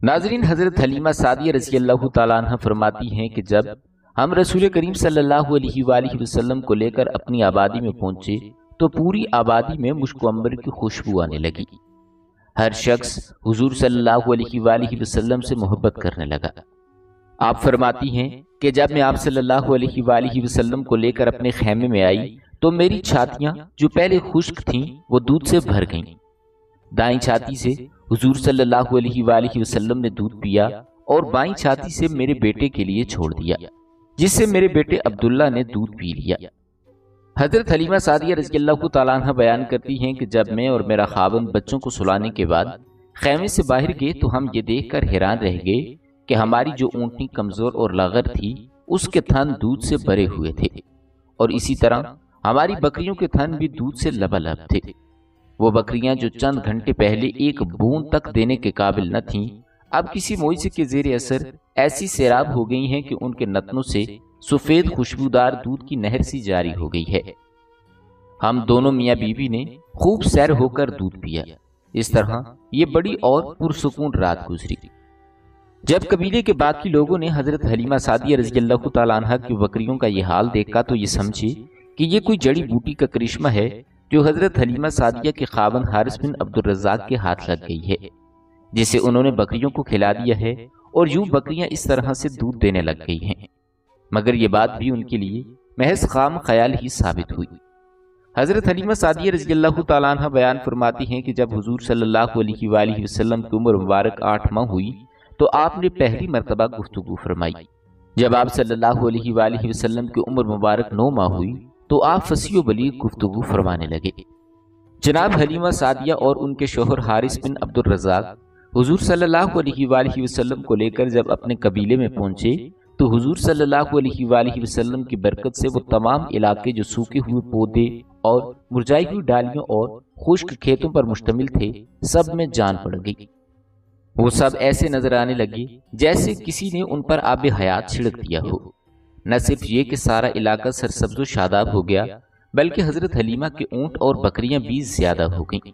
ناظرین، حضرت حلیمہ سعدیہ رضی اللہ تعالیٰ عنہ فرماتی ہیں کہ جب ہم رسول کریم صلی اللہ علیہ وآلہ وسلم کو لے کر اپنی آبادی میں پہنچے تو پوری آبادی میں مشک و عنبر کی خوشبو آنے لگی۔ ہر شخص حضور صلی اللہ علیہ وآلہ وسلم سے محبت کرنے لگا۔ آپ فرماتی ہیں کہ جب میں آپ صلی اللہ علیہ وآلہ وسلم کو لے کر اپنے خیمے میں آئی تو میری چھاتیاں جو پہلے خشک تھیں وہ دودھ سے بھر گئیں۔ دائیں چھاتی سے حضور صلی اللہ علیہ وآلہ وسلم نے دودھ پیا اور بائیں چھاتی سے میرے بیٹے کے لیے چھوڑ دیا، جس سے میرے بیٹے عبداللہ نے دودھ پی لیا۔ حضرت حلیمہ سعدیہ رضی اللہ تعالیٰ عنہ بیان کرتی ہیں کہ جب میں اور میرا خاوند بچوں کو سلانے کے بعد خیمے سے باہر گئے تو ہم یہ دیکھ کر حیران رہ گئے کہ ہماری جو اونٹنی کمزور اور لاغر تھی اس کے تھن دودھ سے بھرے ہوئے تھے، اور اسی طرح ہماری بکریوں کے تھن بھی دودھ سے لبالب تھے۔ وہ بکریاں جو چند گھنٹے پہلے ایک بوند تک دینے کے قابل نہ تھیں، اب کسی معجزے کے زیر اثر ایسی سیراب ہو گئی ہیں کہ ان کے نتنوں سے سفید خوشبودار دودھ کی نہر سی جاری ہو گئی ہے۔ ہم دونوں میاں بیوی نے خوب سیر ہو کر دودھ پیا۔ اس طرح یہ بڑی اور پرسکون رات گزری۔ جب قبیلے کے باقی لوگوں نے حضرت حلیمہ سعدیہ رضی اللہ تعالیٰ عنہ کی بکریوں کا یہ حال دیکھا تو یہ سمجھے کہ یہ کوئی جڑی بوٹی کا کرشمہ ہے جو حضرت حلیمہ سعدیہ کے خاوند حارث بن عبد الرزاق کے ہاتھ لگ گئی ہے، جسے انہوں نے بکریوں کو کھلا دیا ہے، اور یوں بکریاں اس طرح سے دودھ دینے لگ گئی ہیں۔ مگر یہ بات بھی ان کے لیے محض خام خیال ہی ثابت ہوئی۔ حضرت حلیمہ سعدیہ رضی اللہ تعالیٰ عنہ بیان فرماتی ہیں کہ جب حضور صلی اللہ علیہ وآلہ وسلم کی عمر مبارک 8 ماہ ہوئی تو آپ نے پہلی مرتبہ گفتگو فرمائی۔ جب آپ صلی اللہ علیہ وآلہ وسلم کی عمر مبارک 9 ماہ ہوئی تو آپ فصیح و بلیغ گفتگو فرمانے لگے۔ جناب حلیمہ سعدیہ اور ان کے شوہر حارث بن عبد الرزاق حضور صلی اللہ علیہ وآلہ وسلم کو لے کر جب اپنے قبیلے میں پہنچے تو حضور صلی اللہ علیہ وآلہ وسلم کی برکت سے وہ تمام علاقے جو سوکھے ہوئے پودے اور مرجائی ہوئی ڈالیوں اور خشک کھیتوں پر مشتمل تھے سب میں جان پڑ گئی۔ وہ سب ایسے نظر آنے لگے جیسے کسی نے ان پر آب حیات چھڑک دیا ہو۔ نہ صرف یہ کہ سارا علاقہ سرسبز و شاداب ہو گیا بلکہ حضرت حلیمہ کے اونٹ اور بکریاں بھی زیادہ ہو گئیں۔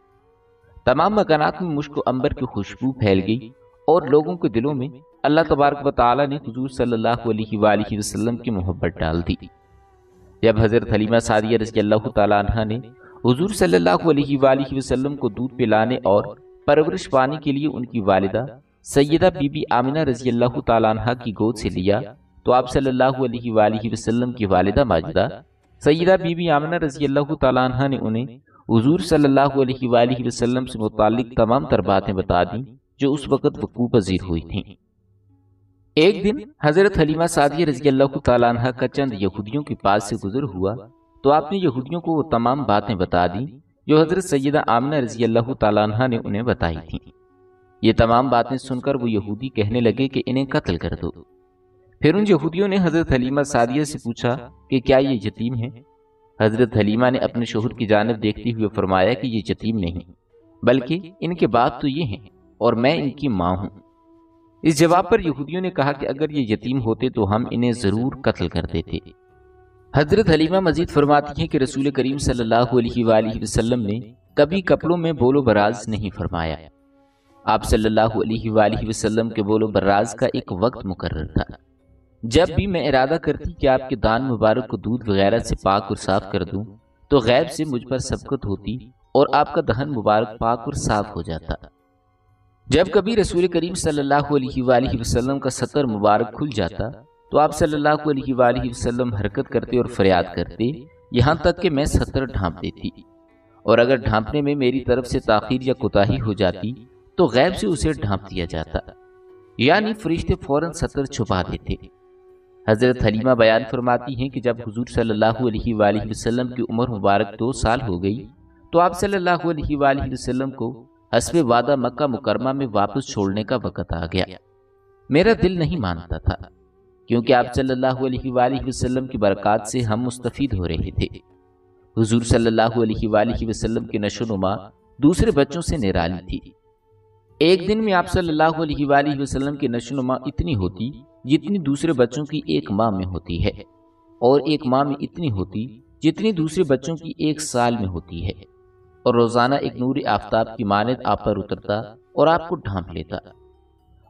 تمام مکانات میں مشک و عنبر کی خوشبو پھیل گئی اور لوگوں کے دلوں میں اللہ تبارک و تعالی نے حضور صلی اللہ علیہ وآلہ وسلم کی محبت ڈال دی۔ جب حضرت حلیمہ سعدیہ رضی اللہ تعالیٰ عنہ نے حضور صلی اللہ علیہ وآلہ وسلم کو دودھ پلانے اور پرورش پانے کے لیے ان کی والدہ سیدہ بی بی آمنہ رضی اللہ تعالیٰ عنہ کی گود سے لیا تو آپ صلی اللہ علیہ وآلہ وسلم کی والدہ ماجدہ سیدہ بی بی آمنہ رضی اللہ تعالیٰ عنہ نے انہیں حضور صلی اللہ علیہ وآلہ وسلم سے متعلق تمام تر باتیں بتا دیں جو اس وقت وقوع پذیر ہوئی تھیں۔ ایک دن حضرت حلیمہ سعدیہ رضی اللہ تعالیٰ عنہ کا چند یہودیوں کے پاس سے گزر ہوا تو آپ نے یہودیوں کو وہ تمام باتیں بتا دیں جو حضرت سیدہ آمنہ رضی اللہ تعالیٰ عنہ نے انہیں بتائی تھیں۔ یہ تمام باتیں سن کر وہ یہودی کہنے لگے کہ انہیں قتل کر دو۔ پھر ان یہودیوں نے حضرت حلیمہ سعدیہ سے پوچھا کہ کیا یہ یتیم ہے؟ حضرت حلیمہ نے اپنے شوہر کی جانب دیکھتے ہوئے فرمایا کہ یہ یتیم نہیں بلکہ ان کے باپ تو یہ ہیں اور میں ان کی ماں ہوں۔ اس جواب پر یہودیوں نے کہا کہ اگر یہ یتیم ہوتے تو ہم انہیں ضرور قتل کر دیتے۔ حضرت حلیمہ مزید فرماتی ہیں کہ رسول کریم صلی اللہ علیہ وآلہ وسلم نے کبھی کپڑوں میں بول و براز نہیں فرمایا۔ آپ صلی اللہ علیہ وآلہ وسلم کے بول و براز کا ایک وقت مقرر تھا۔ جب بھی میں ارادہ کرتی کہ آپ کے دان مبارک کو دودھ وغیرہ سے پاک اور صاف کر دوں تو غیب سے مجھ پر سبقت ہوتی اور آپ کا دہن مبارک پاک اور صاف ہو جاتا۔ جب کبھی رسول کریم صلی اللہ علیہ وآلہ وسلم کا سطر مبارک کھل جاتا تو آپ صلی اللہ علیہ وآلہ وسلم حرکت کرتے اور فریاد کرتے یہاں تک کہ میں سطر ڈھانپ دیتی، اور اگر ڈھانپنے میں میری طرف سے تاخیر یا کوتاہی ہو جاتی تو غیب سے اسے ڈھانپ دیا جاتا، یعنی فرشتے فوراً سطر چھپا دیتے۔ حضرت حلیمہ بیان فرماتی ہیں کہ جب حضور صلی اللہ علیہ وآلہ وسلم کی عمر مبارک 2 سال ہو گئی تو آپ صلی اللہ علیہ وآلہ وسلم کو حسب وعدہ مکہ مکرمہ میں واپس چھوڑنے کا وقت آ گیا۔ میرا دل نہیں مانتا تھا کیونکہ آپ صلی اللہ علیہ وآلہ وسلم کی برکات سے ہم مستفید ہو رہے تھے۔ حضور صلی اللہ علیہ وآلہ وسلم کی نشو و نما دوسرے بچوں سے نرالی تھی۔ ایک دن میں آپ صلی اللہ علیہ وآلہ وسلم کی نشو و نما اتنی ہوتی جتنی دوسرے بچوں کی ایک ماہ میں ہوتی ہے، اور ایک ماہ میں اتنی ہوتی جتنی دوسرے بچوں کی 1 سال میں ہوتی ہے، اور روزانہ ایک نور آفتاب کی مانند آپ پر اترتا اور آپ کو ڈھانپ لیتا۔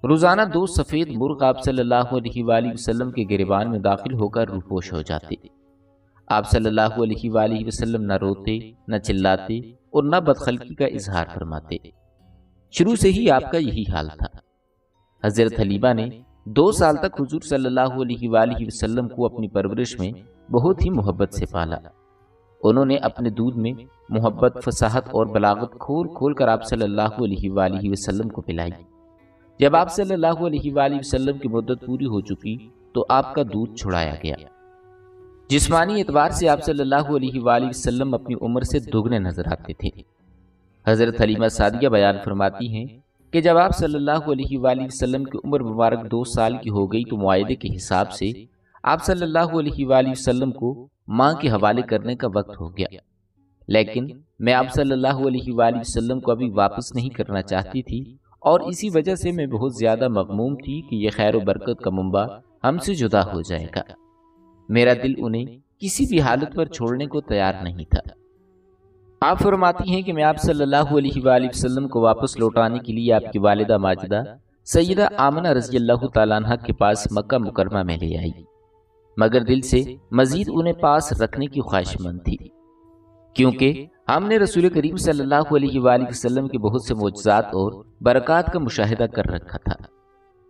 روزانہ 2 سفید مرغ آپ صلی اللہ علیہ وآلہ وسلم کے گریبان میں داخل ہو کر روپوش ہو جاتے۔ آپ صلی اللہ علیہ وآلہ وسلم نہ روتے، نہ چلاتے اور نہ بدخلقی کا اظہار فرماتے۔ شروع سے ہی آپ کا یہی حال تھا۔ حضرت حلیمہ نے 2 سال تک حضور صلی اللہ علیہ وآلہ وسلم کو اپنی پرورش میں بہت ہی محبت سے پالا۔ انہوں نے اپنے دودھ میں محبت، فصاحت اور بلاغت کھول کھول کر آپ صلی اللہ علیہ وآلہ وسلم کو پلائی۔ جب آپ صلی اللہ علیہ وآلہ وسلم کی مدت پوری ہو چکی تو آپ کا دودھ چھڑایا گیا۔ جسمانی اعتبار سے آپ صلی اللہ علیہ وآلہ وسلم اپنی عمر سے دگنے نظر آتے تھے۔ حضرت حلیمہ سعدیہ بیان فرماتی ہیں کہ جب آپ صلی اللہ علیہ وآلہ وسلم کی عمر مبارک 2 سال کی ہو گئی تو معاہدے کے حساب سے آپ صلی اللہ علیہ وآلہ وسلم کو ماں کے حوالے کرنے کا وقت ہو گیا، لیکن میں آپ صلی اللہ علیہ وآلہ وسلم کو ابھی واپس نہیں کرنا چاہتی تھی، اور اسی وجہ سے میں بہت زیادہ مغموم تھی کہ یہ خیر و برکت کا منبع ہم سے جدا ہو جائے گا۔ میرا دل انہیں کسی بھی حالت پر چھوڑنے کو تیار نہیں تھا۔ آپ فرماتی ہیں کہ میں آپ صلی اللہ علیہ وآلہ وسلم کو واپس لوٹانے کے لیے آپ کی والدہ ماجدہ سیدہ آمنہ رضی اللہ تعالیٰ عنہ کے پاس مکہ مکرمہ میں لے آئی، مگر دل سے مزید انہیں پاس رکھنے کی خواہش مند تھی، کیونکہ ہم نے رسول کریم صلی اللہ علیہ وآلہ وسلم کے بہت سے معجزات اور برکات کا مشاہدہ کر رکھا تھا۔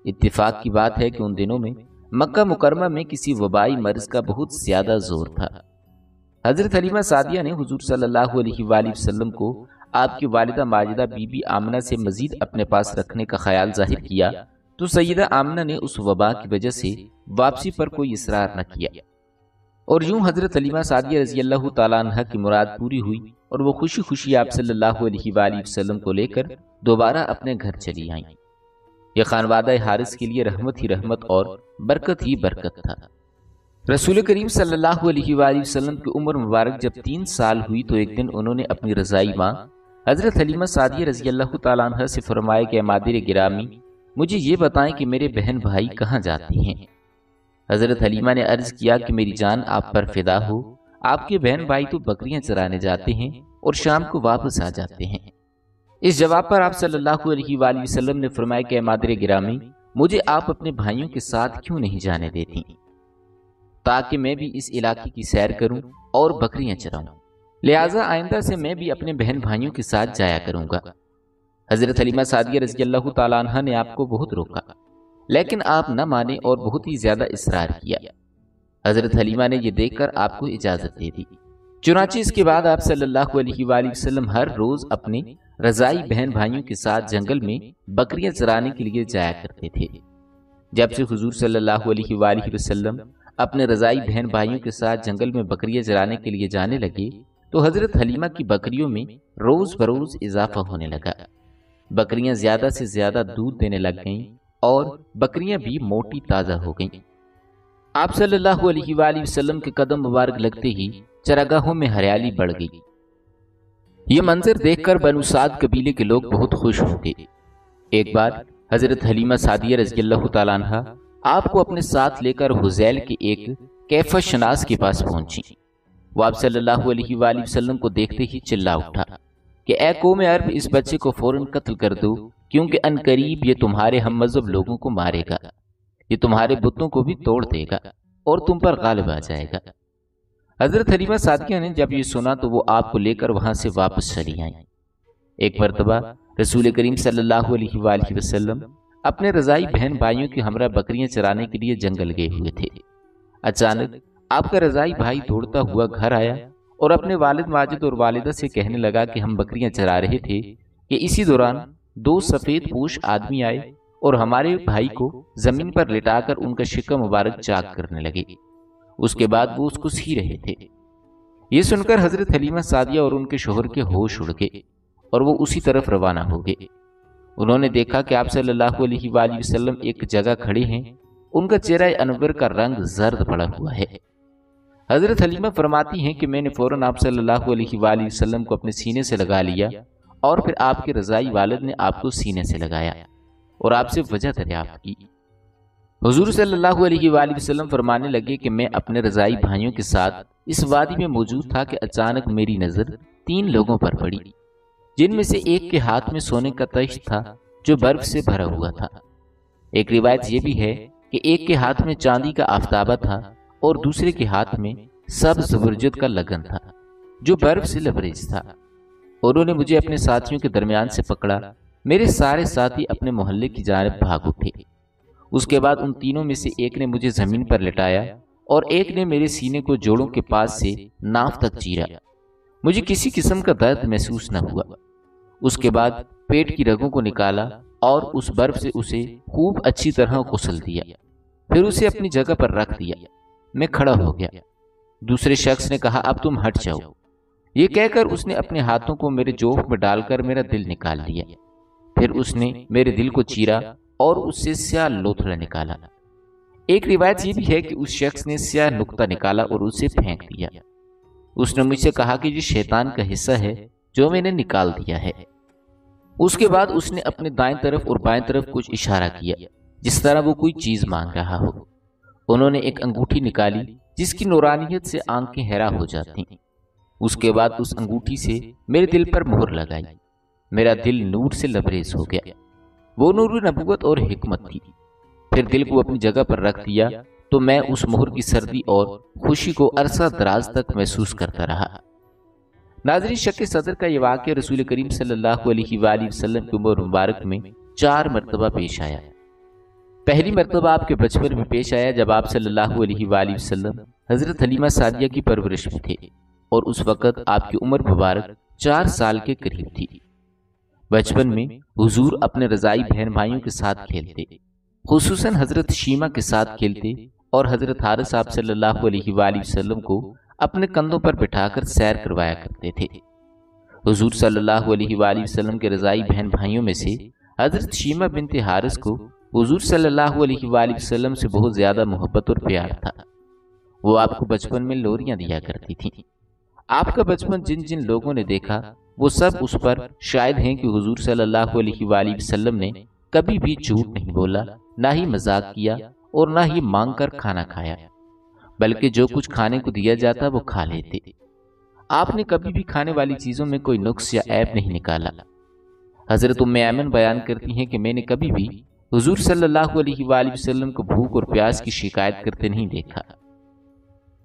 اتفاق کی بات ہے کہ ان دنوں میں مکہ مکرمہ میں کسی وبائی مرض کا بہت زیادہ زور تھا۔ حضرت حلیمہ سعدیہ نے حضور صلی اللہ علیہ وآلہ وسلم کو آپ کی والدہ ماجدہ بی بی آمنہ سے مزید اپنے پاس رکھنے کا خیال ظاہر کیا تو سیدہ آمنہ نے اس وبا کی وجہ سے واپسی پر کوئی اصرار نہ کیا، اور یوں حضرت حلیمہ سعدیہ رضی اللہ تعالیٰ عنہ کی مراد پوری ہوئی اور وہ خوشی خوشی آپ صلی اللہ علیہ وآلہ وسلم کو لے کر دوبارہ اپنے گھر چلی آئیں۔ یہ خانوادہ حارث کے لیے رحمت ہی رحمت اور برکت ہی برکت تھا۔ رسول کریم صلی اللہ علیہ وآلہ وسلم کی عمر مبارک جب 3 سال ہوئی تو ایک دن انہوں نے اپنی رضائی ماں حضرت حلیمہ سعدیہ رضی اللہ تعالیٰ عنہ سے فرمایا کہ اے مادر گرامی، مجھے یہ بتائیں کہ میرے بہن بھائی کہاں جاتے ہیں؟ حضرت حلیمہ نے عرض کیا کہ میری جان آپ پر فدا ہو، آپ کے بہن بھائی تو بکریاں چرانے جاتے ہیں اور شام کو واپس آ جاتے ہیں۔ اس جواب پر آپ صلی اللہ علیہ وآلہ وسلم نے فرمایا کہ اے مادر گرامی، مجھے آپ اپنے بھائیوں کے ساتھ کیوں نہیں جانے دیتی تاکہ میں بھی اس علاقے کی سیر کروں اور بکریاں چراؤں، لہٰذا آئندہ سے میں بھی اپنے بہن بھائیوں کے ساتھ جایا کروں گا۔ حضرت حلیمہ سعدیہ رضی اللہ تعالیٰ عنہ نے آپ کو بہت روکا، لیکن آپ نہ مانے اور بہت ہی زیادہ اصرار کیا۔ حضرت حلیمہ نے یہ دیکھ کر آپ کو اجازت دے دی۔ چنانچہ اس کے بعد آپ صلی اللہ علیہ وآلہ وسلم ہر روز اپنے رضائی بہن بھائیوں کے ساتھ جنگل میں بکریاں چرانے کے لیے جایا کرتے تھے۔ جب سے حضور صلی اللہ علیہ وآلہ وسلم اپنے رضائی بہن بھائیوں کے ساتھ جنگل میں بکریاں چرانے کے لیے جانے لگے تو حضرت حلیمہ کی بکریوں میں روز بروز اضافہ ہونے لگا۔ بکریاں زیادہ سے زیادہ دودھ دینے لگ گئیں اور بکریاں بھی موٹی تازہ ہو گئیں۔ آپ صلی اللہ علیہ وآلہ وسلم کے قدم مبارک لگتے ہی چراگاہوں میں ہریالی بڑھ گئی۔ یہ منظر دیکھ کر بنو سعد قبیلے کے لوگ بہت خوش ہو گئے۔ ایک بار حضرت حلیمہ سعدیہ رضی اللہ تعالیٰ عنہ آپ کو اپنے ساتھ لے کر حذیل کے ایک کیفر شناس کے پاس پہنچی۔ وہ آپ صلی اللہ علیہ وآلہ وسلم کو دیکھتے ہی چلا اٹھا کہ اے قوم عرب، اس بچے کو فوراً قتل کر دو، کیونکہ ان قریب یہ تمہارے ہم مذہب لوگوں کو مارے گا، یہ تمہارے بتوں کو بھی توڑ دے گا اور تم پر غالب آ جائے گا۔ حضرت حلیمہ سعدیہ نے جب یہ سنا تو وہ آپ کو لے کر وہاں سے واپس چلی آئیں۔ ایک مرتبہ رسول کریم صلی اللہ علیہ وآلہ وسلم اپنے رضائی بہن بھائیوں کی ہمراہ بکریاں چرانے کے لیے جنگل گئے ہوئے تھے۔ اچانک آپ کا رضائی بھائی دوڑتا ہوا گھر آیا اور اپنے والد ماجد اور والدہ سے کہنے لگا کہ ہم بکریاں چرا رہے تھے کہ اسی دوران 2 سفید پوش آدمی آئے اور ہمارے بھائی کو زمین پر لٹا کر ان کا شکم مبارک چاک کرنے لگے۔ اس کے بعد وہ اس کو سی رہے تھے۔ یہ سن کر حضرت حلیمہ سعدیہ اور ان کے شوہر کے ہوش اڑ گئے اور وہ اسی طرف روانہ ہو گئے۔ انہوں نے دیکھا کہ آپ صلی اللہ علیہ وآلہ وسلم ایک جگہ کھڑے ہیں، ان کا چہرہ انور کا رنگ زرد پڑا ہوا ہے۔ حضرت حلیمہ فرماتی ہیں کہ میں نے فوراً آپ صلی اللہ علیہ وآلہ وسلم کو اپنے سینے سے لگا لیا اور پھر آپ کے رضائی والد نے آپ کو سینے سے لگایا اور آپ سے وجہ دریافت کی۔ حضور صلی اللہ علیہ وآلہ وسلم فرمانے لگے کہ میں اپنے رضائی بھائیوں کے ساتھ اس وادی میں موجود تھا کہ اچانک میری نظر 3 لوگوں پر پڑی، جن میں سے ایک کے ہاتھ میں سونے کا تخت تھا جو برف سے بھرا ہوا تھا۔ ایک روایت یہ بھی ہے کہ ایک کے ہاتھ میں چاندی کا آفتابہ تھا اور دوسرے کے ہاتھ میں سبز زبرجد کا لگن تھا جو برف سے لبریز تھا۔ انہوں نے مجھے اپنے ساتھیوں کے درمیان سے پکڑا۔ میرے سارے ساتھی اپنے محلے کی جانب بھاگ اٹھے۔ اس کے بعد ان تینوں میں سے ایک نے مجھے زمین پر لٹایا اور ایک نے میرے سینے کو جوڑوں کے پاس سے ناف تک چیرا۔ مجھے کسی قسم کا درد محسوس نہ ہوا۔ اس کے بعد پیٹ کی رگوں کو نکالا اور اس برف سے اسے خوب اچھی طرح غسل دیا، پھر اسے اپنی جگہ پر رکھ دیا۔ میں کھڑا ہو گیا۔ دوسرے شخص نے کہا اب تم ہٹ جاؤ۔ یہ کہہ کر اس نے اپنے ہاتھوں کو میرے جوف میں ڈال کر میرا دل نکال لیا۔ پھر اس نے میرے دل کو چیرا اور اس سے سیاہ لوتھڑا نکالا۔ ایک روایت یہ بھی ہے کہ اس شخص نے سیاہ نقطہ نکالا اور اسے پھینک دیا۔ اس نے مجھ سے کہا کہ یہ شیطان کا حصہ ہے جو میں نے نکال دیا ہے۔ اس کے بعد اس نے اپنے دائیں طرف اور بائیں طرف کچھ اشارہ کیا جس طرح وہ کوئی چیز مانگ رہا ہو۔ انہوں نے ایک انگوٹھی نکالی جس کی نورانیت سے آنکھیں حیران ہو جاتی۔ اس کے بعد اس انگوٹھی سے میرے دل پر مہر لگائی۔ میرا دل نور سے لبریز ہو گیا۔ وہ نور نبوت اور حکمت تھی۔ پھر دل کو اپنی جگہ پر رکھ دیا تو میں اس مہر کی سردی اور خوشی کو عرصہ دراز تک محسوس کرتا رہا۔ ناظرین، شق صدر کا یہ واقعہ رسول کریم صلی اللہ علیہ وآلہ وسلم کی عمر مبارک میں 4 مرتبہ پیش آیا۔ پہلی مرتبہ آپ کے بچپن میں پیش آیا جب آپ صلی اللہ علیہ وآلہ وسلم حضرت حلیمہ سعدیہ کی پرورش میں تھے اور اس وقت آپ کی عمر مبارک 4 سال کے قریب تھی۔ بچپن میں حضور اپنے رضائی بہن بھائیوں کے ساتھ کھیلتے، خصوصاً حضرت شیمہ کے ساتھ کھیلتے اور حضرت حارث صاحب صلی اللہ علیہ وآلہ وسلم کو اپنے کندھوں پر بٹھا کر سیر کروایا کرتے تھے۔ حضور صلی اللہ علیہ وآلہ وسلم کے رضائی بہن بھائیوں میں سے حضرت شیمہ بنت حارث کو حضور صلی اللہ علیہ وآلہ وسلم سے بہت زیادہ محبت اور پیار تھا۔ وہ آپ کو بچپن میں لوریاں دیا کرتی تھیں۔ آپ کا بچپن جن جن لوگوں نے دیکھا وہ سب اس پر شاہد ہیں کہ حضور صلی اللہ علیہ وآلہ وسلم نے کبھی بھی جھوٹ نہیں بولا، نہ ہی مذاق کیا اور نہ ہی مانگ کر کھانا کھایا، بلکہ جو کچھ کھانے کو دیا جاتا وہ کھا لیتے۔ آپ نے کبھی بھی کھانے والی چیزوں میں کوئی نقص یا عیب نہیں نکالا۔ حضرت ام ایمن بیان کرتی ہیں کہ میں نے کبھی بھی حضور صلی اللہ علیہ وآلہ وسلم کو بھوک اور پیاس کی شکایت کرتے نہیں دیکھا۔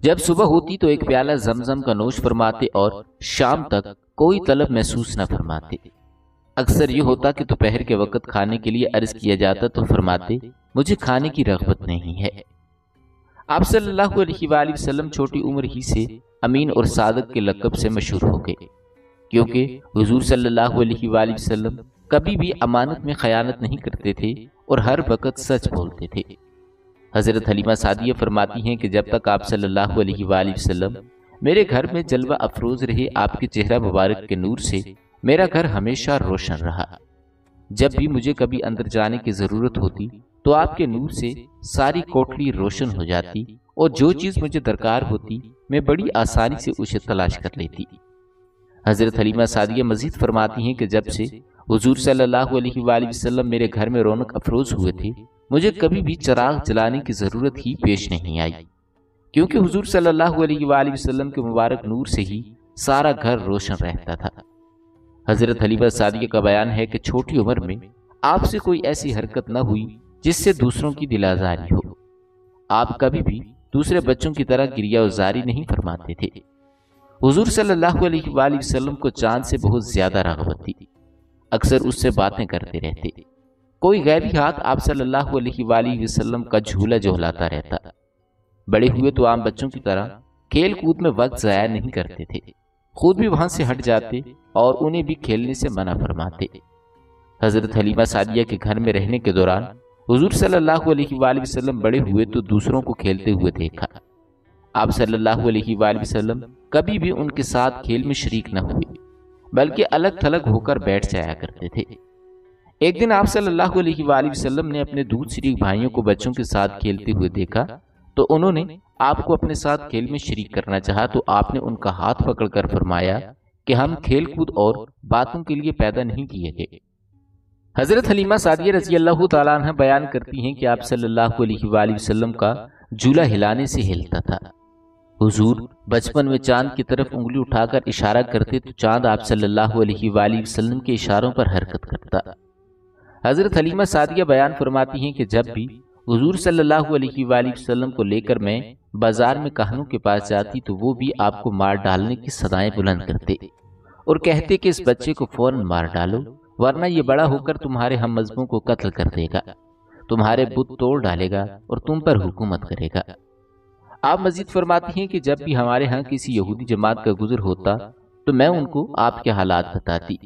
جب صبح ہوتی تو ایک پیالہ زمزم کا نوش فرماتے اور شام تک کوئی طلب محسوس نہ فرماتے۔ اکثر یہ ہوتا کہ دوپہر کے وقت کھانے کے لیے عرض کیا جاتا تو فرماتے مجھے کھانے کی رغبت نہیں ہے۔ آپ صلی اللہ علیہ وآلہ وسلم چھوٹی عمر ہی سے امین اور صادق کے لقب سے مشہور ہو گئے، کیونکہ حضور صلی اللہ علیہ وآلہ وسلم کبھی بھی امانت میں خیانت نہیں کرتے تھے اور ہر وقت سچ بولتے تھے۔ حضرت حلیمہ سعدیہ فرماتی ہیں کہ جب تک آپ صلی اللہ علیہ وآلہ وسلم میرے گھر میں جلوہ افروز رہے، آپ کے چہرہ مبارک کے نور سے میرا گھر ہمیشہ روشن رہا۔ جب بھی مجھے کبھی اندر جانے کی ضرورت ہوتی تو آپ کے نور سے ساری کوٹلی روشن ہو جاتی اور جو چیز مجھے درکار ہوتی میں بڑی آسانی سے اسے تلاش کر لیتی۔ حضرت حلیمہ سعدیہ مزید فرماتی ہیں کہ جب سے حضور صلی اللہ علیہ وآلہ وسلم میرے گھر میں رونق افروز ہوئے تھے، مجھے کبھی بھی چراغ جلانے کی ضرورت ہی پیش نہیں آئی، کیونکہ حضور صلی اللہ علیہ وآلہ وسلم کے مبارک نور سے ہی سارا گھر روشن رہتا تھا۔ حضرت حلیمہ سعدیہ کا بیان ہے کہ چھوٹی عمر میں آپ سے کوئی ایسی حرکت نہ ہوئی جس سے دوسروں کی دل آزاری ہو۔ آپ کبھی بھی دوسرے بچوں کی طرح گریہ وزاری نہیں فرماتے تھے۔ حضور صلی اللہ علیہ وآلہ وسلم کو چاند سے بہت زیادہ رغبت تھی، اکثر اس سے باتیں کرتے رہتے۔ کوئی غیبی ہاتھ آپ صلی اللہ علیہ وآلہ وسلم کا جھولا جھولاتا رہتا۔ بڑے ہوئے تو عام بچوں کی طرح کھیل کود میں وقت ضائع نہیں کرتے تھے، خود بھی وہاں سے ہٹ جاتے اور انہیں بھی کھیلنے سے منع فرماتے۔ حضرت حلیمہ سعدیہ کے گھر میں رہنے کے دوران حضور صلی اللہ علیہ وآلہ وسلم بڑے ہوئے تو دوسروں کو کھیلتے ہوئے دیکھا۔ آپ صلی اللہ علیہ وآلہ وسلم کبھی بھی ان کے ساتھ کھیل میں شریک نہ ہوئے، بلکہ الگ تھلگ ہو کر بیٹھ جایا کرتے تھے۔ ایک دن آپ صلی اللہ علیہ وآلہ وسلم نے اپنے دودھ شریک بھائیوں کو بچوں کے ساتھ کھیلتے ہوئے دیکھا تو انہوں نے آپ کو اپنے ساتھ کھیل میں شریک کرنا چاہا تو آپ نے ان کا ہاتھ پکڑ کر فرمایا کہ ہم کھیل کود اور باتوں کے لیے پیدا نہیں کیے گئے۔ حضرت حلیمہ سعدیہ رضی اللہ تعالیٰ عنہ بیان کرتی ہیں کہ آپ صلی اللہ علیہ وآلہ وسلم کا جھولا ہلانے سے ہلتا تھا۔ حضور بچپن میں چاند کی طرف انگلی اٹھا کر اشارہ کرتے تو چاند آپ صلی اللہ علیہ وآلہ وسلم کے اشاروں پر حرکت کرتا۔ حضرت حلیمہ سعدیہ بیان فرماتی ہیں کہ جب بھی حضور صلی اللہ علیہ وآلہ وسلم کو لے کر میں بازار میں کہنوں کے پاس جاتی تو وہ بھی آپ کو مار ڈالنے کی صدائیں بلند کرتے اور کہتے کہ اس بچے کو فوراً مار ڈالو، ورنہ یہ بڑا ہو کر تمہارے ہم مذہبوں کو قتل کر دے گا، تمہارے بت توڑ ڈالے گا اور تم پر حکومت کرے گا۔ آپ مزید فرماتی ہیں کہ جب بھی ہمارے ہاں کسی یہودی جماعت کا گزر ہوتا تو میں ان کو آپ کے حالات بتاتی،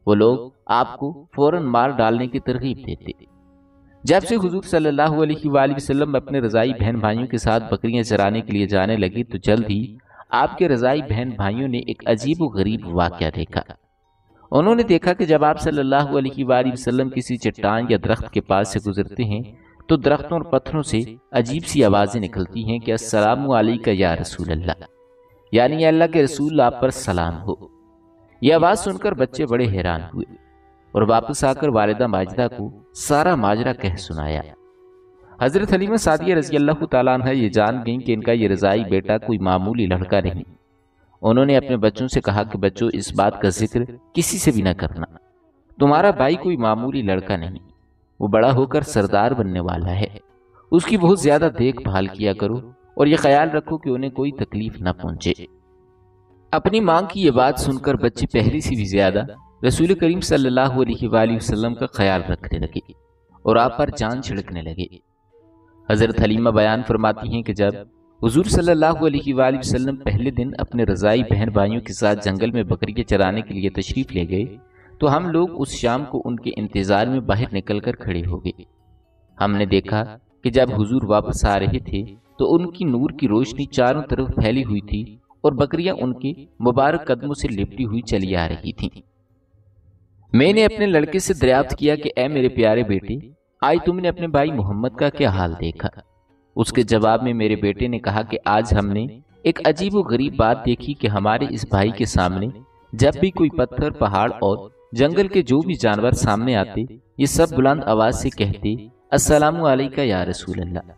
وہ لوگ آپ کو فوراً مار ڈالنے کی ترغیب دیتے۔ جب سے حضور صلی اللہ علیہ وآلہ وسلم اپنے رضائی بہن بھائیوں کے ساتھ بکریاں چرانے کے لیے جانے لگے تو جلد ہی آپ کے رضائی بہن بھائیوں نے ایک عجیب و غریب واقعہ دیکھا۔ انہوں نے دیکھا کہ جب آپ صلی اللہ علیہ وآلہ وسلم کسی چٹان یا درخت کے پاس سے گزرتے ہیں تو درختوں اور پتھروں سے عجیب سی آوازیں نکلتی ہیں کہ السلام علیکہ یا رسول اللہ، یعنی اللہ کے رسول آپ پر سلام ہو۔ یہ آواز سن کر بچے بڑے حیران ہوئے اور واپس آ کر والدہ ماجدہ کو سارا ماجرا کہہ سنایا۔ حضرت حلیمہ سعدیہ رضی اللہ تعالیٰ عنہ یہ جان گئیں کہ ان کا یہ رضائی بیٹا کوئی معمولی لڑکا نہیں۔ انہوں نے اپنے بچوں سے کہا کہ بچوں اس بات کا ذکر کسی سے بھی نہ کرنا، تمہارا بھائی کوئی معمولی لڑکا نہیں، وہ بڑا ہو کر سردار بننے والا ہے، اس کی بہت زیادہ دیکھ بھال کیا کرو اور یہ خیال رکھو کہ انہیں کوئی تکلیف نہ پہنچے۔ اپنی ماں کی یہ بات سن کر بچے پہلے سے بھی زیادہ رسول کریم صلی اللہ علیہ وآلہ وسلم کا خیال رکھنے لگے اور آپ پر جان چھڑکنے لگے۔ حضرت حلیمہ بیان فرماتی ہیں کہ جب حضور صلی اللہ علیہ وآلہ وسلم پہلے دن اپنے رضائی بہن بھائیوں کے ساتھ جنگل میں بکریاں چرانے کے لیے تشریف لے گئے تو ہم لوگ اس شام کو ان کے انتظار میں باہر نکل کر کھڑے ہو گئے۔ ہم نے دیکھا کہ جب حضور واپس آ رہے تھے تو ان کی نور کی روشنی چاروں طرف پھیلی ہوئی تھی اور بکریاں ان کے مبارک قدموں سے لپٹی ہوئی چلی آ رہی تھیں۔ میں نے اپنے لڑکے سے دریافت کیا کہ اے میرے پیارے بیٹے، آج تم نے اپنے بھائی محمد کا کیا حال دیکھا؟ اس کے جواب میں میرے بیٹے نے کہا کہ آج ہم نے ایک عجیب و غریب بات دیکھی کہ ہمارے اس بھائی کے سامنے جب بھی کوئی پتھر، پہاڑ اور جنگل کے جو بھی جانور سامنے آتے یہ سب بلند آواز سے کہتے السلام علیکہ یا رسول اللہ،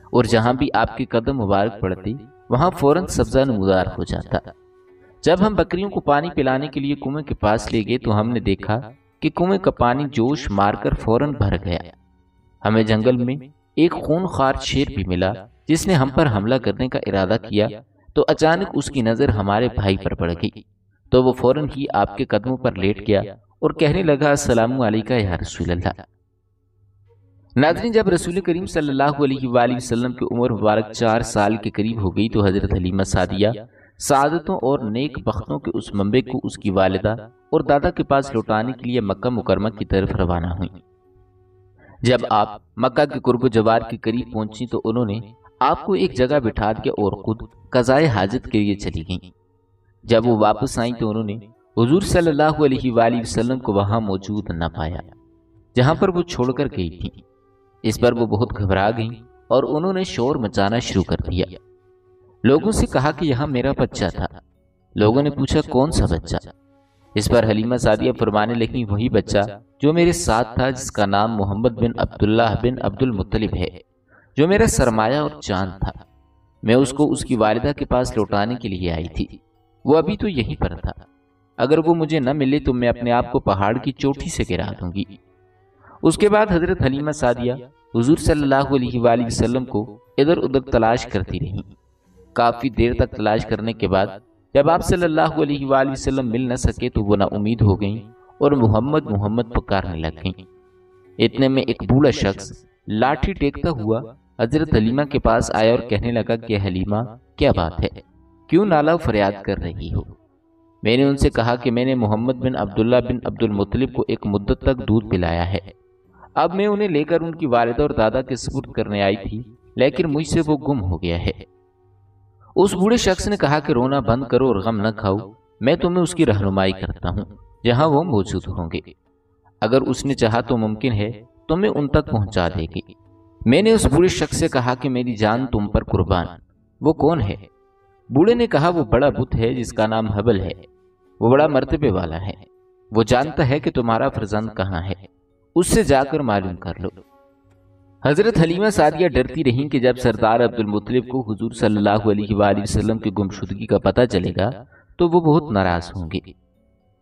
اور جہاں بھی آپ کے قدم مبارک پڑتے وہاں فوراً سبزہ نمودار ہو جاتا۔ جب ہم بکریوں کو پانی پلانے کے لیے کنویں کے پاس لے گئے تو ہم نے دیکھا کہ کنویں کا پانی جوش مار کر فوراً بھر گیا۔ ہمیں جنگل میں ایک خونخوار شیر بھی ملا جس نے ہم پر حملہ کرنے کا ارادہ کیا تو اچانک اس کی نظر ہمارے بھائی پر پڑ گئی تو وہ فوراً ہی آپ کے قدموں پر لیٹ گیا اور کہنے لگا السلام علیکہ یا رسول اللہ۔ ناظرین، جب رسول کریم صلی اللہ علیہ وآلہ وسلم کی عمر مبارک 4 سال کے قریب ہو گئی تو حضرت حلیمہ سعدیہ سعادتوں اور نیک بختوں کے اس منبع کو اس کی والدہ اور دادا کے پاس لوٹانے کے لیے مکہ مکرمہ کی طرف روانہ ہوئیں۔ جب آپ مکہ کے قرب و جوار کے قریب پہنچی تو انہوں نے آپ کو ایک جگہ بٹھا دیا اور خود قضائے حاجت کے لیے چلی گئیں۔ جب وہ واپس آئیں تو انہوں نے حضور صلی اللہ علیہ وآلہ وسلم کو وہاں موجود نہ پایا جہاں پر وہ چھوڑ کر گئی تھیں۔ اس پر وہ بہت گھبرا گئیں اور انہوں نے شور مچانا شروع کر دیا۔ لوگوں سے کہا کہ یہاں میرا بچہ تھا۔ لوگوں نے پوچھا کون سا بچہ؟ اس پر حلیمہ سعدیہ فرمانے لگیں وہی بچہ جو میرے ساتھ تھا، جس کا نام محمد بن عبداللہ بن عبد المطلب ہے، جو میرا سرمایہ اور چاند تھا۔ میں اس کو اس کی والدہ کے پاس لوٹانے کے لیے آئی تھی، وہ ابھی تو یہیں پر تھا، اگر وہ مجھے نہ ملے تو میں اپنے آپ کو پہاڑ کی چوٹی سے گرا دوں گی۔ اس کے بعد حضرت حلیمہ سعدیہ حضور صلی اللہ علیہ وآلہ وسلم کو ادھر ادھر تلاش کرتی رہیں۔ کافی دیر تک تلاش کرنے کے بعد جب آپ صلی اللہ علیہ وآلہ وسلم مل نہ سکے تو وہ نا امید ہو گئیں اور محمد محمد پکارنے لگ گئیں۔ اتنے میں ایک بوڑھا شخص لاٹھی ٹیکتا ہوا حضرت حلیمہ کے پاس آیا اور کہنے لگا کہ حلیمہ کیا بات ہے، کیوں نالہ و فریاد کر رہی ہو؟ میں نے ان سے کہا کہ میں نے محمد بن عبداللہ بن عبد المطلب کو ایک مدت تک دودھ پلایا ہے، اب میں انہیں لے کر ان کی والدہ اور دادا کے سپرد کرنے آئی تھی، لیکن مجھ سے وہ گم ہو گیا ہے۔ اس بوڑھے شخص نے کہا کہ رونا بند کرو اور غم نہ کھاؤ، میں تمہیں اس کی رہنمائی کرتا ہوں جہاں وہ موجود ہوں گے، اگر اس نے چاہا تو ممکن ہے تمہیں ان تک پہنچا دے گی۔ میں نے اس بوڑھے شخص سے کہا کہ میری جان تم پر قربان، وہ کون ہے؟ بوڑھے نے کہا وہ بڑا بت ہے جس کا نام حبل ہے، وہ بڑا مرتبے والا ہے، وہ جانتا ہے کہ تمہارا فرزند کہاں ہے، اس سے جا کر معلوم کر لو۔ حضرت حلیمہ سعدیہ ڈرتی رہیں کہ جب سردار عبد المطلب کو حضور صلی اللہ علیہ وآلہ وسلم کی گمشدگی کا پتہ چلے گا تو وہ بہت ناراض ہوں گے۔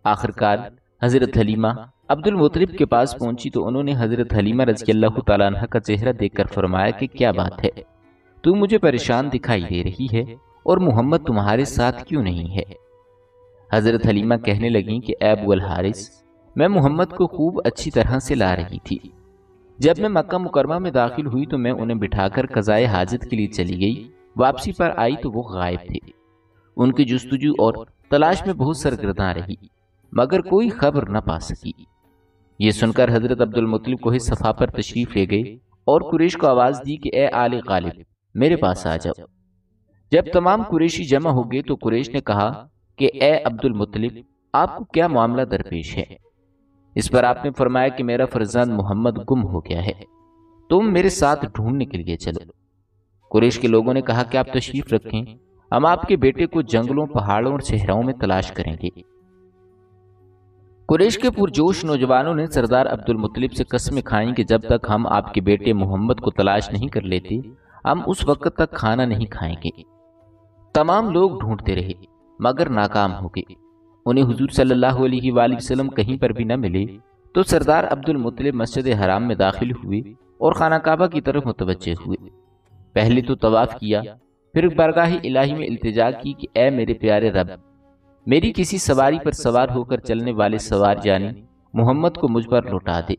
آخرکار حضرت حلیمہ عبد المطلب کے پاس پہنچی تو انہوں نے حضرت حلیمہ رضی اللہ تعالیٰ عنہ کا چہرہ دیکھ کر فرمایا کہ کیا بات ہے، تو مجھے پریشان دکھائی دے رہی ہے اور محمد تمہارے ساتھ کیوں نہیں ہے؟ حضرت حلیمہ کہنے لگیں کہ اے ابو الحارث، میں محمد کو خوب اچھی طرح سے لا رہی تھی۔ جب میں مکہ مکرمہ میں داخل ہوئی تو میں انہیں بٹھا کر قضائے حاجت کے لیے چلی گئی۔ واپسی پر آئی تو وہ غائب تھے۔ ان کی جستجو اور تلاش میں بہت سرگرداں رہی مگر کوئی خبر نہ پا سکی۔ یہ سن کر حضرت عبد المطلب کوہ صفا پر تشریف لے گئے اور قریش کو آواز دی کہ اے آل غالب، میرے پاس آ جاؤ۔ جب تمام قریشی جمع ہو گئے تو قریش نے کہا کہ اے عبد المطلب، آپ کو کیا معاملہ درپیش ہے؟ اس پر آپ نے فرمایا کہ میرا فرزند محمد گم ہو گیا ہے، تم میرے ساتھ ڈھونڈنے کے لیے چلو۔ قریش کے لوگوں نے کہا کہ آپ تشریف رکھیں، ہم آپ کے بیٹے کو جنگلوں، پہاڑوں اور صحراؤں میں تلاش کریں گے۔ قریش کے پرجوش نوجوانوں نے سردار عبد المطلب سے قسمیں کھائیں کہ جب تک ہم آپ کے بیٹے محمد کو تلاش نہیں کر لیتے ہم اس وقت تک کھانا نہیں کھائیں گے۔ تمام لوگ ڈھونڈتے رہے مگر ناکام ہو گئے۔ انہیں حضور صلی اللہ علیہ وآلہ وسلم کہیں پر بھی نہ ملے تو سردار عبد المطلب مسجد حرام میں داخل ہوئے اور خانہ کعبہ کی طرف متوجہ ہوئے۔ پہلے تو طواف کیا، پھر بارگاہ الہی میں التجا کی کہ اے میرے پیارے رب، میری کسی سواری پر سوار ہو کر چلنے والے سوار جانی محمد کو مجھ پر لوٹا دے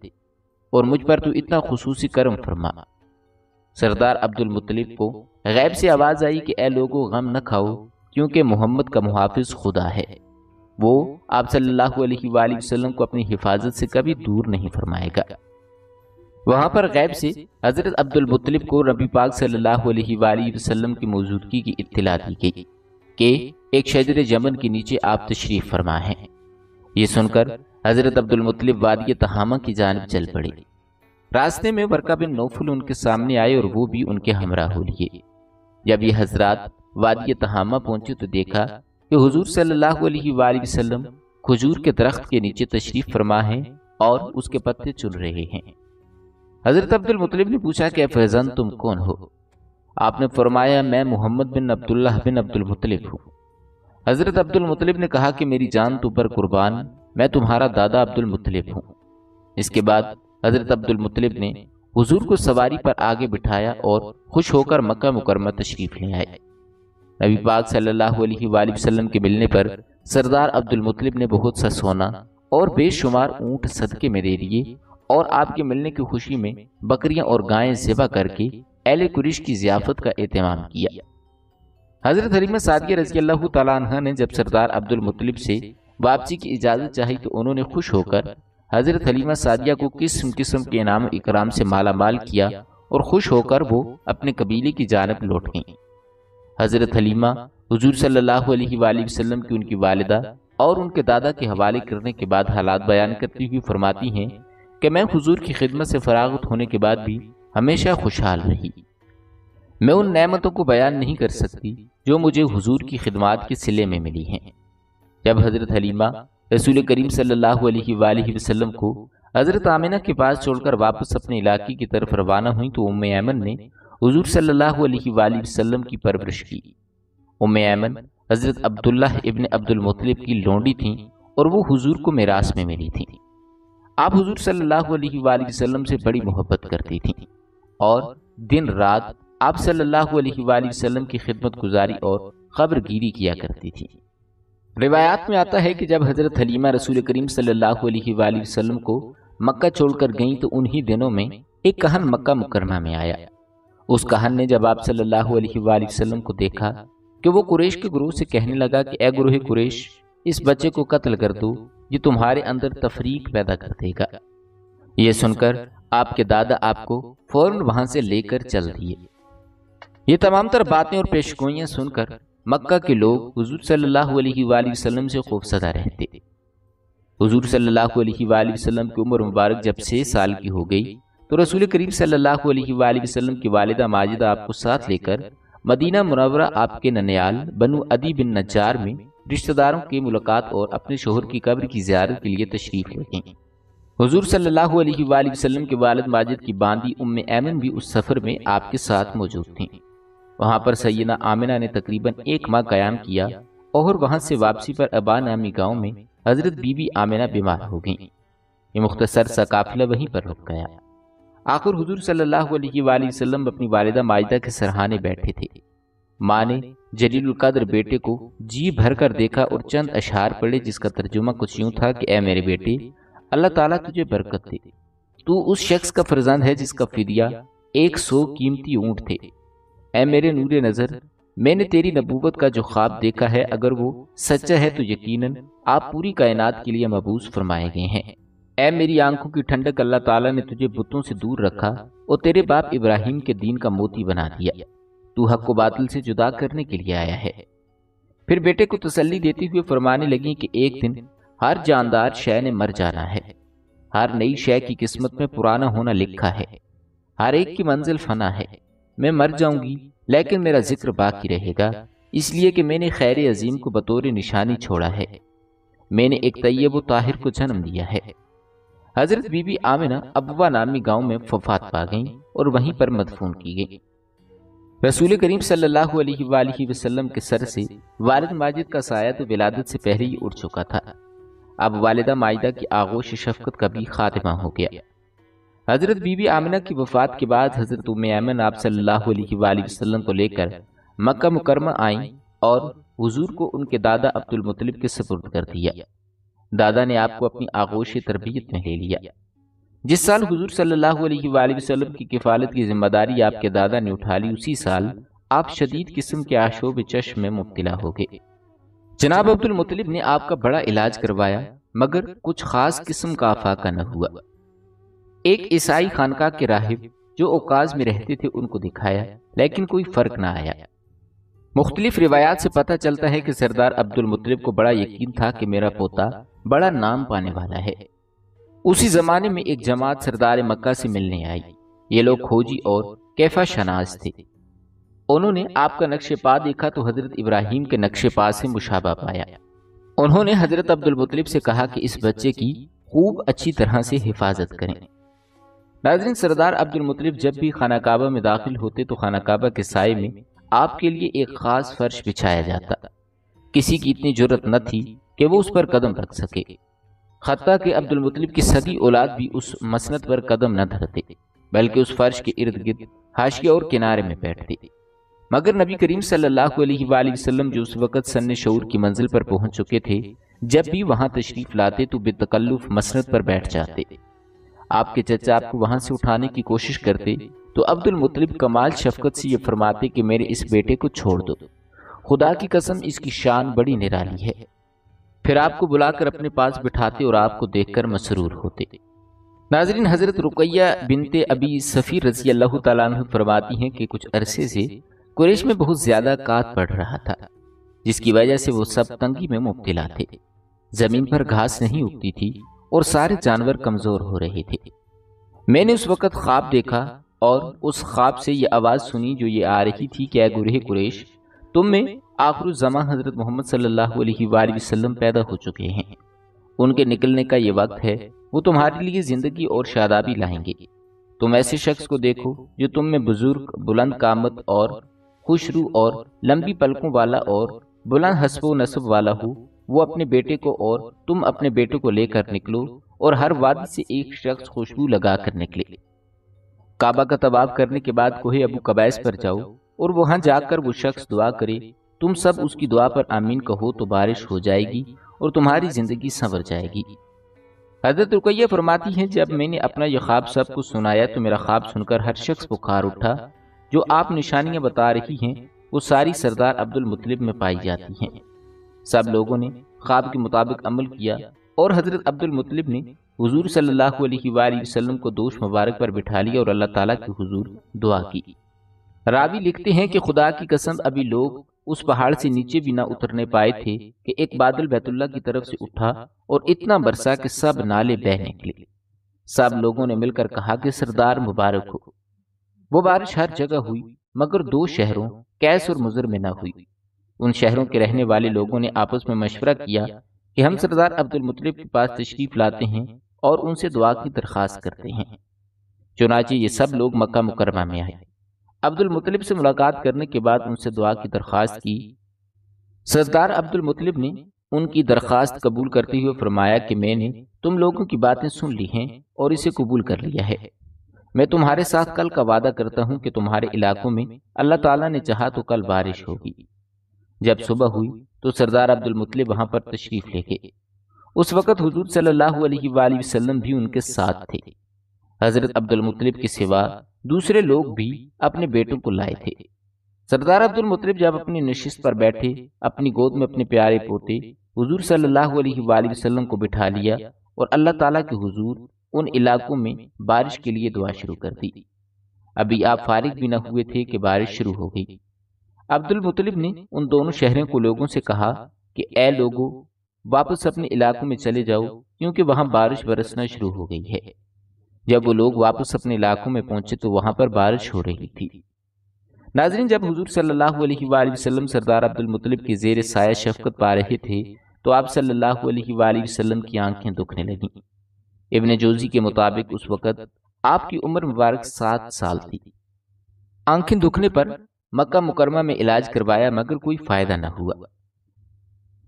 اور مجھ پر تو اتنا خصوصی کرم فرما۔ سردار عبد المطلب کو غیب سے آواز آئی کہ اے لوگو، غم نہ کھاؤ، کیونکہ محمد کا محافظ خدا ہے، وہ آپ صلی اللہ علیہ وآلہ وسلم کو اپنی حفاظت سے کبھی دور نہیں فرمائے گا۔ وہاں پر غیب سے حضرت عبد المطلب کو نبی پاک صلی اللہ علیہ وآلہ وسلم کی موجودگی کی اطلاع دی گئی کہ ایک شجر جمن کے نیچے آپ تشریف فرما ہیں۔ یہ سن کر حضرت عبد المطلب وادی تہامہ کی جانب چل پڑے۔ راستے میں ورقہ بن نوفل ان کے سامنے آئے اور وہ بھی ان کے ہمراہ ہو لیے۔ جب یہ حضرات وادی تہامہ پہنچے تو دیکھا کہ حضور صلی اللہ علیہ وآلہ وسلم کھجور کے درخت کے نیچے تشریف فرما ہیں اور اس کے پتے چن رہے ہیں۔ حضرت عبد المطلب نے پوچھا کہ اے فرزند، تم کون ہو؟ آپ نے فرمایا میں محمد بن عبداللہ بن عبد المطلب ہوں۔ حضرت عبد المطلب نے کہا کہ میری جان تو پر قربان، میں تمہارا دادا عبد المطلب ہوں۔ اس کے بعد حضرت عبد المطلب نے حضور کو سواری پر آگے بٹھایا اور خوش ہو کر مکہ مکرمہ تشریف لے آئے۔ نبی پاک صلی اللہ علیہ وآلہ وسلم کے ملنے پر سردار عبد المطلب نے بہت سا سونا اور بے شمار اونٹ صدقے میں دے دیے اور آپ کے ملنے کی خوشی میں بکریاں اور گائیں ذبح کر کے اہل قریش کی ضیافت کا اہتمام کیا۔ حضرت حلیمہ سعدیہ رضی اللہ تعالیٰ عنہ نے جب سردار عبد المطلب سے واپسی کی اجازت چاہی تو انہوں نے خوش ہو کر حضرت حلیمہ سعدیہ کو قسم قسم کے انعام و اکرام سے مالا مال کیا اور خوش ہو کر وہ اپنے قبیلے کی جانب لوٹ گئیں۔ حضرت حلیمہ حضور صلی اللہ علیہ وآلہ وسلم کی ان کی والدہ اور ان کے دادا کے حوالے کرنے کے بعد حالات بیان کرتی ہوئی فرماتی ہیں کہ میں حضور کی خدمت سے فراغت ہونے کے بعد بھی ہمیشہ خوشحال رہی۔ میں ان نعمتوں کو بیان نہیں کر سکتی جو مجھے حضور کی خدمات کے صلے میں ملی ہیں۔ جب حضرت حلیمہ رسول کریم صلی اللہ علیہ وآلہ وسلم کو حضرت آمنہ کے پاس چھوڑ کر واپس اپنے علاقے کی طرف روانہ ہوئیں تو ام ایمن نے حضور صلی اللہ علیہ وآلہ وسلم کی پرورش کی۔ ام ایمن حضرت عبداللہ ابن عبد المطلب کی لونڈی تھیں اور وہ حضور کو میراث میں ملی تھیں۔ آپ حضور صلی اللہ علیہ وآلہ وسلم سے بڑی محبت کرتی تھیں اور دن رات آپ صلی اللہ علیہ وآلہ وسلم کی خدمت گزاری اور خبر گیری کیا کرتی تھیں۔ روایات میں آتا ہے کہ جب حضرت حلیمہ رسول کریم صلی اللہ علیہ وآلہ وسلم کو مکہ چھوڑ کر گئیں تو انہی دنوں میں ایک کہن مکہ مکرمہ میں آیا۔ اس کہن نے جب آپ صلی اللہ علیہ وآلہ وسلم کو دیکھا کہ وہ قریش کے گروہ سے کہنے لگا کہ اے گروہ قریش، اس بچے کو قتل کر دو، یہ تمہارے اندر تفریق پیدا کر دے گا۔ یہ سن کر آپ کے دادا آپ کو فوراً وہاں سے لے کر چل دیے۔ یہ تمام تر باتیں اور پیشگوئیاں سن کر مکہ کے لوگ حضور صلی اللہ علیہ وآلہ وسلم سے خوفزدہ رہتے۔ حضور صلی اللہ علیہ وآلہ وسلم کی عمر مبارک جب 6 سال کی ہو گئی تو رسول کریم صلی اللہ علیہ وآلہ وسلم کی والدہ ماجدہ آپ کو ساتھ لے کر مدینہ منورہ آپ کے ننیال بنو عدی بن نجار میں رشتہ داروں کی ملاقات اور اپنے شوہر کی قبر کی زیارت کے لیے تشریف لے گئیں۔ حضور صلی اللہ علیہ وآلہ وسلم کے والد ماجد کی باندی ام ایمن بھی اس سفر میں آپ کے ساتھ موجود تھیں۔ وہاں پر سیدہ آمنہ نے تقریباً 1 ماہ قیام کیا اور وہاں سے واپسی پر ابا نامی گاؤں میں حضرت بی بی آمنہ بیمار ہو گئیں۔ یہ مختصر سا قافلہ وہیں پر رک گیا۔ آخر حضور صلی اللہ علیہ وآلہ وسلم اپنی والدہ ماجدہ کے سرہانے بیٹھے تھے۔ ماں نے جلیل القدر بیٹے کو جی بھر کر دیکھا اور چند اشعار پڑھے، جس کا ترجمہ کچھ یوں تھا کہ اے میرے بیٹے، اللہ تعالیٰ تجھے برکت دے، تو اس شخص کا فرزند ہے جس کا فدیہ 100 قیمتی اونٹ تھے۔ اے میرے نور نظر، میں نے تیری نبوت کا جو خواب دیکھا ہے، اگر وہ سچا ہے تو یقیناً آپ پوری کائنات کے لیے مبعوث فرمائے گئے ہیں۔ اے میری آنکھوں کی ٹھنڈک، اللہ تعالیٰ نے تجھے بتوں سے دور رکھا اور تیرے باپ ابراہیم کے دین کا موتی بنا دیا، تو حق و باطل سے جدا کرنے کے لیے آیا ہے۔ پھر بیٹے کو تسلی دیتے ہوئے فرمانے لگیں کہ ایک دن ہر جاندار شے نے مر جانا ہے، ہر نئی شے کی قسمت میں پرانا ہونا لکھا ہے، ہر ایک کی منزل فنا ہے۔ میں مر جاؤں گی لیکن میرا ذکر باقی رہے گا، اس لیے کہ میں نے خیر عظیم کو بطور نشانی چھوڑا ہے۔ میں نے ایک طیب و طاہر کو جنم دیا ہے۔ حضرت بی بی آمنہ ابوا نامی گاؤں میں وفات پا گئیں اور وہیں پر مدفون کی گئیں۔ رسول کریم صلی اللہ علیہ وآلہ وسلم کے سر سے والد ماجد کا سایہ تو ولادت سے پہلے ہی اٹھ چکا تھا۔ اب والدہ ماجدہ کی آغوش شفقت کا بھی خاتمہ ہو گیا۔ حضرت بی بی آمنہ کی وفات کے بعد حضرت ام ایمن آپ صلی اللہ علیہ وآلہ وسلم کو لے کر مکہ مکرمہ آئیں اور حضور کو ان کے دادا عبد المطلب کے سپرد کر دیا۔ دادا نے آپ کو اپنی آغوش تربیت میں لے لیا۔ جس سال حضور صلی اللہ علیہ وآلہ وسلم کی کفالت کی ذمہ داری آپ کے دادا نے اٹھا لی، اسی سال آپ شدید قسم کے آشوب چشم میں مبتلا ہو گئے۔ جناب عبد المطلب نے آپ کا بڑا علاج کروایا مگر کچھ خاص قسم کا افاقہ نہ ہوا۔ ایک عیسائی خانقاہ کے راہب جو اوقاز میں رہتے تھے ان کو دکھایا لیکن کوئی فرق نہ آیا۔ مختلف روایات سے پتہ چلتا ہے کہ سردار عبد المطلب کو بڑا یقین تھا کہ میرا پوتا بڑا نام پانے والا ہے۔ اسی زمانے میں ایک جماعت سردار مکہ سے ملنے آئی۔ یہ لوگ کھوجی اور کیفا شناس تھے۔ انہوں نے آپ کا نقش پا دیکھا تو حضرت ابراہیم کے نقش پا سے مشابہ پایا۔ انہوں نے حضرت عبد المطلب سے کہا کہ اس بچے کی خوب اچھی طرح سے حفاظت کریں۔ ناظرین، سردار عبد المطلب جب بھی خانہ کعبہ میں داخل ہوتے تو خانہ کعبہ کے سائے میں آپ کے لیے ایک خاص فرش بچھایا جاتا۔ کسی کی اتنی جرت نہ تھی کہ وہ اس پر قدم رکھ سکے، حتیٰ کہ عبد المطلب کی سگی اولاد بھی اس مسند پر قدم نہ دھرتے بلکہ اس فرش کے ارد گرد حاشیے اور کنارے میں بیٹھتے۔ مگر نبی کریم صلی اللہ علیہ وآلہ وسلم جو اس وقت سن شعور کی منزل پر پہنچ چکے تھے، جب بھی وہاں تشریف لاتے تو بے تکلف مسند پر بیٹھ جاتے۔ آپ کے چچا آپ کو وہاں سے اٹھانے کی کوشش کرتے تو عبد المطلب کمال شفقت سے یہ فرماتے کہ میرے اس بیٹے کو چھوڑ دو، خدا کی قسم اس کی شان بڑی نرالی ہے۔ پھر آپ کو بلا کر اپنے پاس بٹھاتے اور آپ کو دیکھ کر مسرور ہوتے۔ ناظرین، حضرت رقیہ بنت ابی صفی رضی اللہ تعالیٰ عنہ فرماتی ہیں کہ کچھ عرصے سے قریش میں بہت زیادہ قحط پڑ رہا تھا، جس کی وجہ سے وہ سب تنگی میں مبتلا تھے۔ زمین پر گھاس نہیں اگتی تھی اور سارے جانور کمزور ہو رہے تھے۔ میں نے اس وقت خواب دیکھا اور اس خواب سے یہ آواز سنی جو یہ آ رہی تھی کہ اے گروہ قریش، تم میں آخر الزمان حضرت محمد صلی اللہ علیہ وآلہ وسلم پیدا ہو چکے ہیں، ان کے نکلنے کا یہ وقت ہے، وہ تمہارے لیے زندگی اور شادابی لائیں گے۔ تم ایسے شخص کو دیکھو جو تم میں بزرگ، بلند قامت اور خوش رو اور لمبی پلکوں والا اور بلند حسب و نسب والا ہو، وہ اپنے بیٹے کو اور تم اپنے بیٹے کو لے کر نکلو اور ہر وادی سے ایک شخص خوشبو لگا کر نکلے۔ کعبہ کا طواف کرنے کے بعد کوہ ابو قبیس پر جاؤ اور وہاں جا کر وہ شخص دعا کرے، تم سب اس کی دعا پر آمین کہو تو بارش ہو جائے گی اور تمہاری زندگی سنور جائے گی۔ حضرت رقیہ فرماتی ہیں جب میں نے اپنا یہ خواب سب کو سنایا تو میرا خواب سن کر ہر شخص پکار اٹھا، جو آپ نشانیاں بتا رہی ہیں وہ ساری سردار عبد المطلب میں پائی جاتی ہیں۔ سب لوگوں نے خواب کے مطابق عمل کیا اور حضرت عبد المطلب نے حضور صلی اللہ علیہ وآلہ وسلم کو دوش مبارک پر بٹھا لیا اور اللہ تعالیٰ کے حضور دعا کی۔ راوی لکھتے ہیں کہ خدا کی قسم ابھی لوگ اس پہاڑ سے نیچے بھی نہ اترنے پائے تھے کہ ایک بادل بیت اللہ کی طرف سے اٹھا اور اتنا برسا کہ سب نالے بہہ نکلے۔ سب لوگوں نے مل کر کہا کہ سردار مبارک ہو۔ وہ بارش ہر جگہ ہوئی مگر دو شہروں کیس اور مضر میں نہ ہوئی۔ ان شہروں کے رہنے والے لوگوں نے آپس میں مشورہ کیا کہ ہم سردار عبد المطلب کے پاس تشریف لاتے ہیں اور ان سے دعا کی درخواست کرتے ہیں۔ چنانچہ یہ سب لوگ مکہ مکرمہ میں آئے۔ عبد المطلب سے ملاقات کرنے کے بعد ان سے دعا کی درخواست کی۔ سردار عبد المطلب نے ان کی درخواست قبول کرتے ہوئے فرمایا کہ میں نے تم لوگوں کی باتیں سن لی ہیں اور اسے قبول کر لیا ہے۔ میں تمہارے ساتھ کل کا وعدہ کرتا ہوں کہ تمہارے علاقوں میں اللہ تعالیٰ نے چاہا تو کل بارش ہوگی۔ جب صبح ہوئی تو سردار عبد المطلب وہاں پر تشریف لے گئے۔ اس وقت حضور صلی اللہ علیہ وآلہ وسلم بھی ان کے ساتھ تھے۔ حضرت عبد المطلب کے سوا دوسرے لوگ بھی اپنے بیٹوں کو لائے تھے۔ سردار عبد المطلب جب اپنی نشست پر بیٹھے، اپنی گود میں اپنے پیارے پوتے حضور صلی اللہ علیہ وآلہ وسلم کو بٹھا لیا اور اللہ تعالیٰ کے حضور ان علاقوں میں بارش کے لیے دعا شروع کر دی۔ ابھی آپ فارغ بھی نہ ہوئے تھے کہ بارش شروع ہو گئی۔ عبد المطلب نے ان دونوں شہروں کو لوگوں سے کہا کہ اے لوگوں، واپس اپنے علاقوں میں چلے جاؤ کیونکہ وہاں بارش برسنا شروع ہو گئی ہے۔ جب وہ لوگ واپس اپنے علاقوں میں پہنچے تو وہاں پر بارش ہو رہی تھی۔ ناظرین، جب حضور صلی اللہ علیہ وآلہ وسلم سردار عبد المطلب کے زیر سایہ شفقت پا رہے تھے تو آپ صلی اللہ علیہ وآلہ وسلم کی آنکھیں دکھنے لگیں۔ ابن جوزی کے مطابق اس وقت آپ کی عمر مبارک 7 سال تھی۔ آنکھیں دکھنے پر مکہ مکرمہ میں علاج کروایا مگر کوئی فائدہ نہ ہوا۔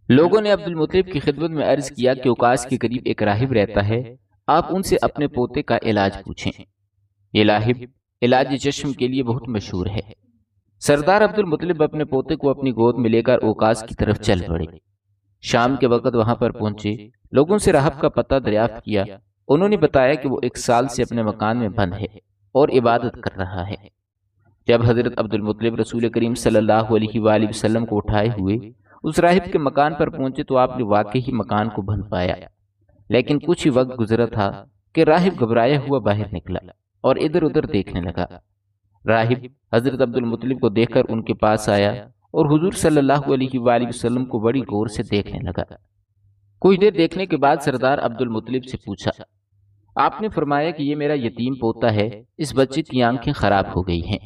لوگوں نے عبد المطلب کی خدمت میں عرض کیا کہ اوقاس کے قریب ایک راہب رہتا ہے، آپ ان سے اپنے پوتے کا علاج پوچھیں۔ یہ راہب علاج چشم کے لیے بہت مشہور ہے۔ سردار عبد المطلب اپنے پوتے کو اپنی گود میں لے کر اوقاس کی طرف چل پڑے۔ شام کے وقت وہاں پر پہنچے، لوگوں سے راہب کا پتہ دریافت کیا۔ انہوں نے بتایا کہ وہ 1 سال سے اپنے مکان میں بند ہے اور عبادت کر رہا ہے۔ جب حضرت عبد المطلب رسول کریم صلی اللہ علیہ وآلہ وسلم کو اٹھائے ہوئے اس راہب کے مکان پر پہنچے تو آپ نے واقعی مکان کو بند پایا، لیکن کچھ ہی وقت گزرا تھا کہ راہب گھبرایا ہوا باہر نکلا اور ادھر ادھر دیکھنے لگا۔ راہب حضرت عبد المطلب کو دیکھ کر ان کے پاس آیا اور حضور صلی اللہ علیہ وآلہ وسلم کو بڑی غور سے دیکھنے لگا۔ کچھ دیر دیکھنے کے بعد سردار عبد المطلب سے پوچھا، آپ نے فرمایا کہ یہ میرا یتیم پوتا ہے، اس بچے کی آنکھیں خراب ہو گئی ہیں۔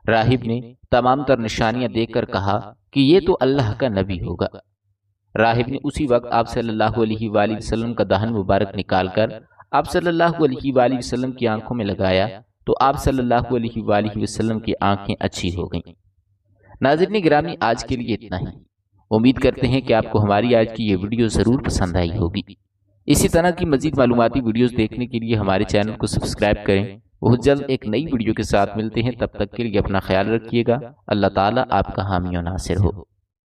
راہب نے تمام تر نشانیاں دیکھ کر کہا کہ یہ تو اللہ کا نبی ہوگا۔ راہب نے اسی وقت آپ صلی اللہ علیہ وآلہ وسلم کا دہن مبارک نکال کر آپ صلی اللہ علیہ وآلہ وسلم کی آنکھوں میں لگایا تو آپ صلی اللہ علیہ وآلہ وسلم کی آنکھیں اچھی ہو گئیں۔ ناظرین گرامی، آج کے لیے اتنا ہی۔ امید کرتے ہیں کہ آپ کو ہماری آج کی یہ ویڈیو ضرور پسند آئی ہوگی۔ اسی طرح کی مزید معلوماتی ویڈیوز دیکھنے کے لیے ہمارے چینل کو سبسکرائب کریں۔ بہت جلد ایک نئی ویڈیو کے ساتھ ملتے ہیں، تب تک کے لیے اپنا خیال رکھیے گا۔ اللہ تعالیٰ آپ کا حامی و ناصر ہو۔